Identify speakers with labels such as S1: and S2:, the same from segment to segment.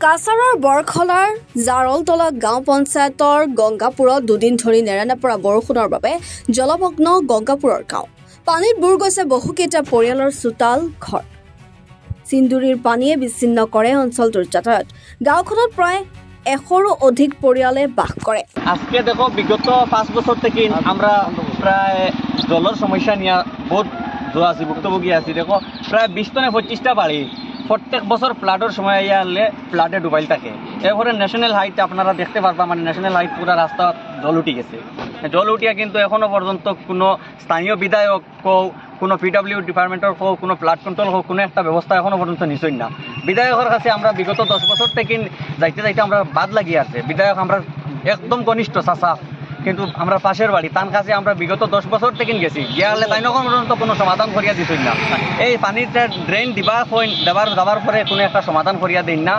S1: কাছাৰৰ বৰখলাৰ জাৰলতলা গাঁও পঞ্চায়তৰ গংগাপুৰত দুদিন ধৰি নেৰানে পৰা বৰষুণৰ বাবে জলমগ্ন গংগাপুৰৰ গাঁও। পানীত বুৰ গৈছে বহুকেইটা পৰিয়ালৰ চোতাল ঘৰ। চিন্দুৰীৰ পানীয়ে বিচ্ছিন্ন কৰে অঞ্চলটোৰ যাতায়াত। গাঁওখনত প্ৰায় 100ৰো অধিক পৰিয়ালে বাস কৰে।
S2: আজকে দেখো বিগত 5 বছর থেকে আমরা প্রায় জলের সমস্যা নিয়ে বহুত ভুক্তভোগী আছি। দেখো প্রায় 20 থেকে 25টা বাড়ি প্রত্যেক বছর ফ্লাডের সময় আনলে ফ্লাডে ডুবাইল থাকে। এরপরে ন্যাশনাল হাইট আপনারা দেখতে পারবা, মানে ন্যাশনাল হাইট পুরা রাস্তা জল উঠে গেছে। জল উঠিয়া কিন্তু এখনো পর্যন্ত কোনো স্থানীয় বিধায়ক হোক, কোনো পিডব্লিউ ডিপার্টমেন্টের হোক, কোনো ফ্লাড কন্ট্রোল হোক, কোনো একটা ব্যবস্থা এখনো পর্যন্ত নিশ্চয় না। বিধায়কের কাছে আমরা বিগত 10 বছর থেকে যাইতে যাইতে আমরা বাদ লাগিয়ে আছে। বিধায়ক আমরা একদম ঘনিষ্ঠ চাচা, কিন্তু আমরা পাশের বাড়ি তার কাছে আমরা বিগত 10 বছর থেকে গেছি, গিয়ালে তাই নখন পর্যন্ত কোনো সমাধান করিয়া দিচ্ছেন না। এই পানিটা ড্রেন দেবার পরে কোনো একটা সমাধান করিয়া দিন না।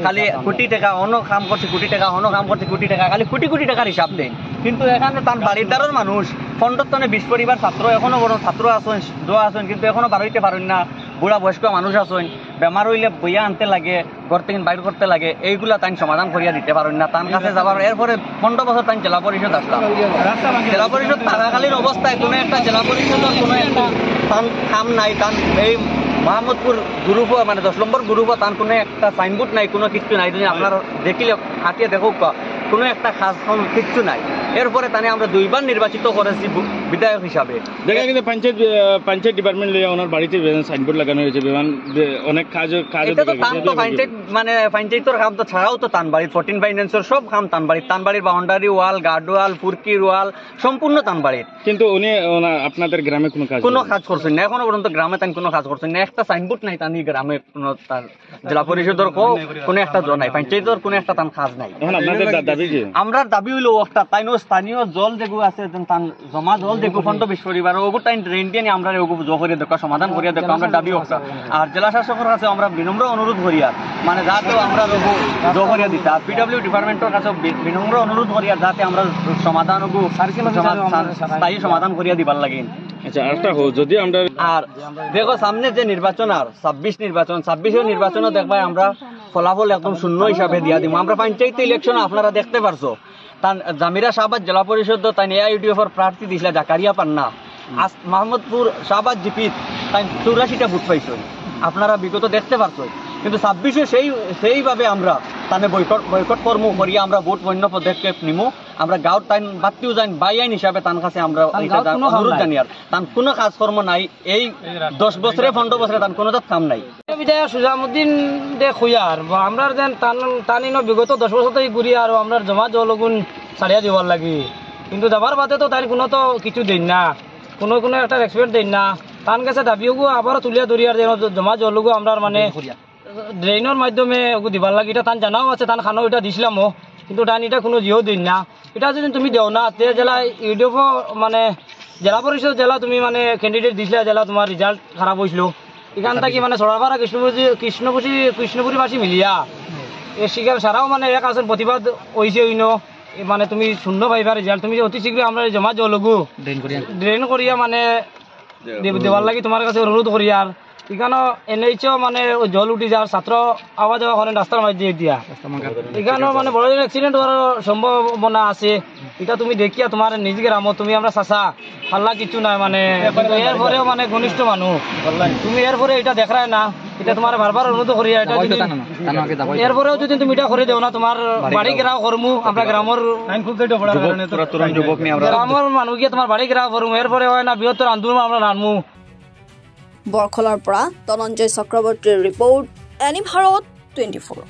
S2: খালি কোটি টাকা অন্য কাম করছে, কোটি টাকা অন্য কাম করছে, কোটি টাকা খালি কোটি টাকার হিসাব দেন। কিন্তু এখানে তার বাড়িদারের মানুষ 15 20 পরিবার ছাত্র এখনো বড় ছাত্র আসেন, দোয়া আসেন, কিন্তু এখনো বাড়িতে পারেন না। বুড়া বয়স্ক মানুষ আসেন, বেমার হইলে বইয়া আনতে লাগে, ঘর থেকে বাইর করতে লাগে, এইগুলা তাই সমাধান করিয়া দিতে পারেন না। তার কাছে যাবার এরপরে 15 বছর তাই জেলা পরিষদ আসলাম। জেলা পরিষদ থাকাকালীন অবস্থায় কোনো একটা জেলা পরিষদের কোনো একটা তান কাম নাই। তান এই মোহাম্মদপুর গ্রুপ মানে 10 নম্বর গ্রুপ তার কোনো একটা সাইনবোর্ড নাই, কোনো কিছু নাই। যদি আপনার দেখিলে হাতিয়ে দেখুক কোনো একটা খাস কিচ্ছু নাই। এরপরে তানে আমরা 2বার নির্বাচিত করেছি বিধায়ক হিসাবে।
S3: দেখা গেছে পঞ্চায়েত ডিপার্টমেন্ট লিয়ে ওনার বাড়িতে সাইনবোর্ড লাগানো হয়েছে, অনেক কাজ
S2: এটা তো তান তো পঞ্চায়েত মানে পঞ্চায়েতের কাম তো ছাড়াও তো তান বাড়ির 14 ফাইন্যান্সের সব কাম তান বাড়ির বাউন্ডারি ওয়াল, গার্ড ওয়াল, ফুরকির ওয়াল সম্পূর্ণ তান বাড়ির।
S3: কিন্তু উনি আপনাদের গ্রামে কোনো কাজ
S2: করছেন না এখনো পর্যন্ত। গ্রামে তান কোনো কাজ করছেন না, একটা সাইনবোর্ড নাই তানি গ্রামে, কোনো তার জেলা পরিষদের কোনো একটা নাই, পঞ্চায়েতের কোনো একটা তান কাজ নাই।
S3: আপনাদের দাবি কি?
S2: আমরা দাবি হইলো একটা তাই স্থানীয় জল যেগুলো আছে জমা জল যেগুলো 15 20 পরিবার ওগুলো তাই ড্রেন দিয়ে আমরা ওগুলো করিয়ে দেখা সমাধান করিয়া দেখা আমরা দাবি একটা। আর জেলা শাসকের কাছে আমরা বিনম্র অনুরোধ করিয়া মানে যাতে আমরা করিয়া দিতে, আর পিডব্লিউ ডিপার্টমেন্টের কাছে বিনম্র অনুরোধ করিয়া যাতে আমরা সমাধান স্থায়ী সমাধান করিয়া দিবার লাগে।
S3: আচ্ছা আরেকটা হোক যদি আমরা
S2: আর দেখো সামনে যে নির্বাচন আর 26 নির্বাচন, 26 নির্বাচনও দেখবাই আমরা ফলাফল একদম শূন্য হিসাবে দিয়া দিব। আমরা পঞ্চায়েত ইলেকশন আপনারা দেখতে পারছো, তার জামিরা শাহবাজ জেলা পরিষদ তাই এআইইউডিএফের প্রার্থী দিছিল জাকারিয়া পান্না। আজ মোহাম্মদপুর শাহবাজ জিপিত তাই 84টা ভোট পাইছে, আপনারা বিগত দেখতে পারছো। কিন্তু 26-এ সেইভাবে আমরা তানে বয়কট কর্ম করিয়া আমরা ভোট বন্য পদক্ষেপ নিমু। আমরা গাঁৱত তাই বাতিও যাই বাই আইন হিসাবে তার কাছে আমরা অনুরোধ জানি। আর তার কোনো কাজকর্ম নাই, এই 10 বছরে 15 বছরে তার কোনো কাম নাই।
S4: বিধায়ক সুজামুদ্দিন দে খুঁয়ার আমরা যেন টানিনো বিগত 10 বছর থেকে ঘুরি আর আমরা জমা জলগুন ছাড়িয়া দিবার লাগি, কিন্তু যাবার বাদে তো তার কোনো তো কিছু দেন না, কোনো একটা রেসপেক্ট দেন না। তার কাছে দাবিও আবারও তুলিয়া ধরিয়ার যেন জমা জলগু আমরা মানে ড্রেইনের মাধ্যমে দিবার লাগে। এটা তান জানাও আছে, তান খানো এটা দিছিলামও, কিন্তু টান এটা কোনো জিও দিন না। এটা যদি তুমি দেও না তে জেলা ইউডিএফ মানে জেলা পরিষদ জেলা তুমি মানে ক্যান্ডিডেট দিছিলা, জেলা তোমার রেজাল্ট খারাপ হয়েছিল। এখান থেকে মানে সরাপাড়া কৃষ্ণপুরীবাসী মিলিয়া এ শিকার সারাও মানে এক আসন প্রতিবাদ হয়েছে হইন মানে তুমি শূন্য পাইবা রেজাল্ট। তুমি অতি শীঘ্র আমরা জমা জলগু ড্রেন করিয়া মানে দেওয়ার লাগি তোমার কাছে অনুরোধ করি। আর এখানে এনএইচও মানে জল উঠি যাওয়ার ছাত্র আওয়া যাওয়া করেন রাস্তার মাঝে দিয়া, এখানেও মানে বড় অ্যাক্সিডেন্ট হওয়ার সম্ভাবনা আছে। এটা তুমি দেখিয়া তোমার নিজ গ্রাম তুমি আমরা চাচা পাল্লা কিছু নাই মানে, এরপরেও মানে ঘনিষ্ঠ মানুষ তুমি এরপরে এটা দেখায় না। এটা তোমার বারবার অনুরোধ করি, এটা এরপরেও যদি তুমি এটা করে দেও না তোমার বাড়ি ঘেরাও করমু। আমরা গ্রামের মানুষকে তোমার বাড়ি ঘেরাও করমু, এরপরে হয় না বৃহত্তর আন্দোলন আমরা নামু।
S1: বৰখলাৰ পৰা ধনঞ্জয় চক্ৰৱৰ্তীৰ ৰিপৰ্ট, এনি ভাৰত 24।